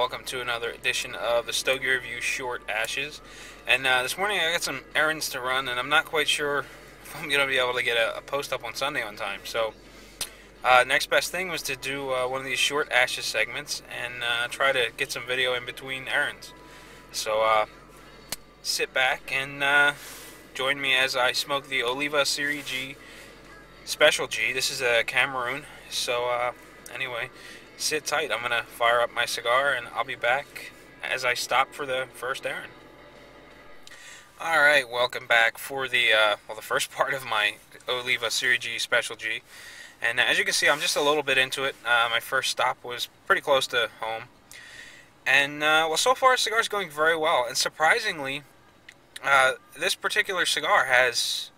welcome to another edition of the Stogie Review Short Ashes. And this morning I got some errands to run, and I'm not quite sure if I'm going to be able to get a post up on Sunday on time. So next best thing was to do one of these short Ashes segments and try to get some video in between errands. So sit back and join me as I smoke the Oliva Seri G Special G. This is a Cameroon. So anyway, sit tight. I'm going to fire up my cigar and I'll be back as I stop for the first errand. Alright, welcome back for the first part of my Oliva Seri G Special G. And as you can see, I'm just a little bit into it. My first stop was pretty close to home. And so far the cigar's going very well. And surprisingly, this particular cigar has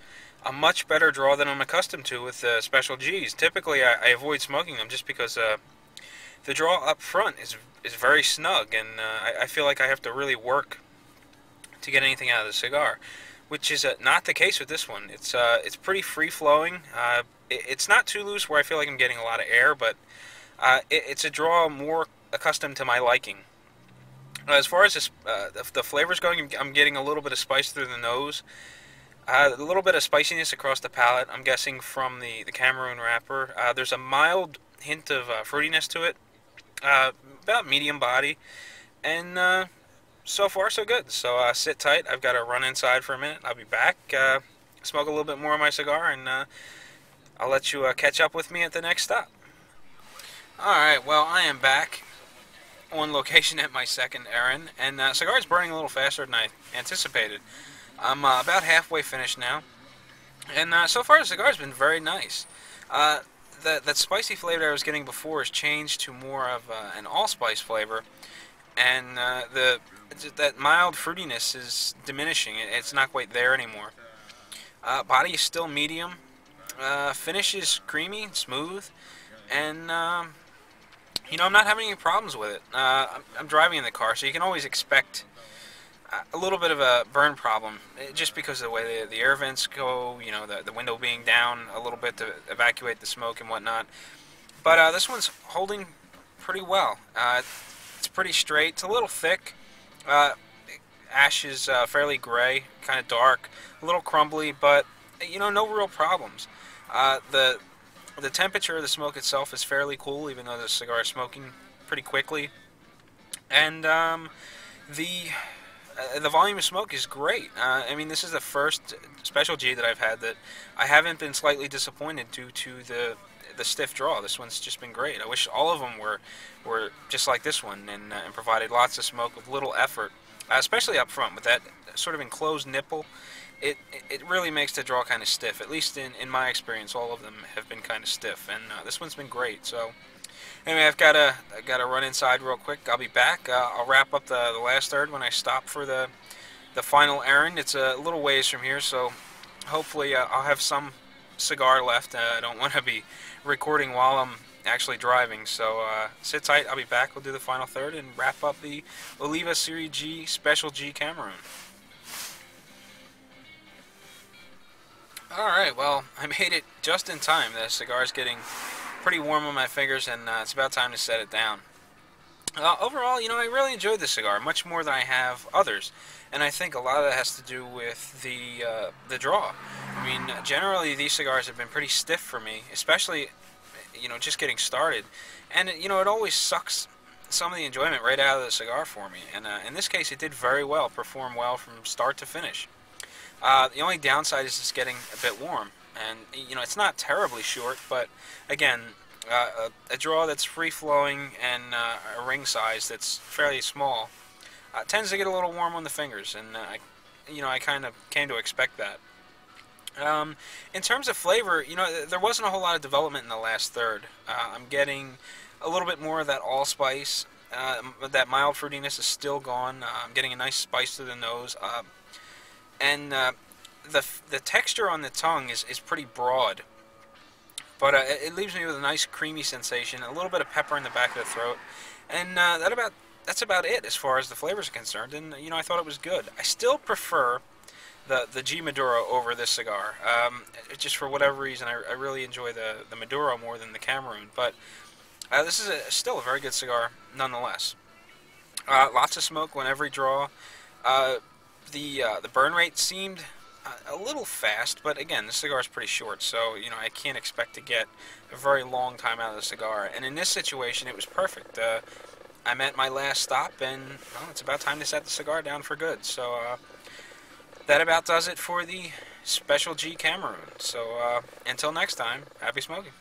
a much better draw than I'm accustomed to with Special Gs. Typically, I avoid smoking them just because the draw up front is very snug, and I feel like I have to really work to get anything out of the cigar, which is not the case with this one. It's pretty free flowing. It's not too loose where I feel like I'm getting a lot of air, but it's a draw more accustomed to my liking. As far as the flavors going, I'm getting a little bit of spice through the nose. A little bit of spiciness across the palate, I'm guessing from the Cameroon wrapper. There's a mild hint of fruitiness to it, about medium body, and so far so good. So sit tight, I've got to run inside for a minute. I'll be back, smoke a little bit more of my cigar, and I'll let you catch up with me at the next stop. Alright, well, I am back on location at my second errand, and cigar is burning a little faster than I anticipated. I'm about halfway finished now, and so far the cigar has been very nice. That spicy flavor I was getting before has changed to more of an allspice flavor, and that mild fruitiness is diminishing. It's not quite there anymore. Body is still medium. Finish is creamy and smooth, and I'm not having any problems with it. I'm driving in the car, so you can always expect a little bit of a burn problem, just because of the way the air vents go, the window being down a little bit to evacuate the smoke and whatnot. But this one's holding pretty well. It's pretty straight. It's a little thick. Ash is fairly gray, kind of dark, a little crumbly, but no real problems. The temperature of the smoke itself is fairly cool, even though the cigar is smoking pretty quickly. And the volume of smoke is great. I mean, this is the first Special G that I've had that I haven't been slightly disappointed due to the stiff draw. This one's just been great. I wish all of them were just like this one and provided lots of smoke with little effort, especially up front with that sort of enclosed nipple. It really makes the draw kind of stiff. At least in my experience, all of them have been kind of stiff, and this one's been great. So anyway, I've got to run inside real quick. I'll be back. I'll wrap up the last third when I stop for the final errand. It's a little ways from here, so hopefully I'll have some cigar left. I don't want to be recording while I'm actually driving, so sit tight. I'll be back. We'll do the final third and wrap up the Oliva Seri G Special G Cameroon. Alright, well, I made it just in time. The cigar's getting pretty warm on my fingers, and it's about time to set it down. Overall, I really enjoyed this cigar, much more than I have others, and I think a lot of that has to do with the draw. I mean, generally these cigars have been pretty stiff for me, especially, just getting started, and it always sucks some of the enjoyment right out of the cigar for me, and in this case it did very well, performed well from start to finish. The only downside is it's getting a bit warm. And, it's not terribly short, but, again, a draw that's free-flowing and a ring size that's fairly small tends to get a little warm on the fingers, and, I kind of came to expect that. In terms of flavor, there wasn't a whole lot of development in the last third. I'm getting a little bit more of that allspice. That mild fruitiness is still gone. I'm getting a nice spice through the nose. And the texture on the tongue is pretty broad, but it leaves me with a nice creamy sensation, a little bit of pepper in the back of the throat, and that's about it as far as the flavors are concerned. And I thought it was good. I still prefer the G Maduro over this cigar. Just for whatever reason, I really enjoy the Maduro more than the Cameroon. But this is still a very good cigar nonetheless. Lots of smoke on every draw. Uh, the burn rate seemed a little fast, but again, the cigar is pretty short, so I can't expect to get a very long time out of the cigar. And in this situation, it was perfect. I'm at my last stop, and well, it's about time to set the cigar down for good. So that about does it for the Special G Cameroon. So until next time, happy smoking.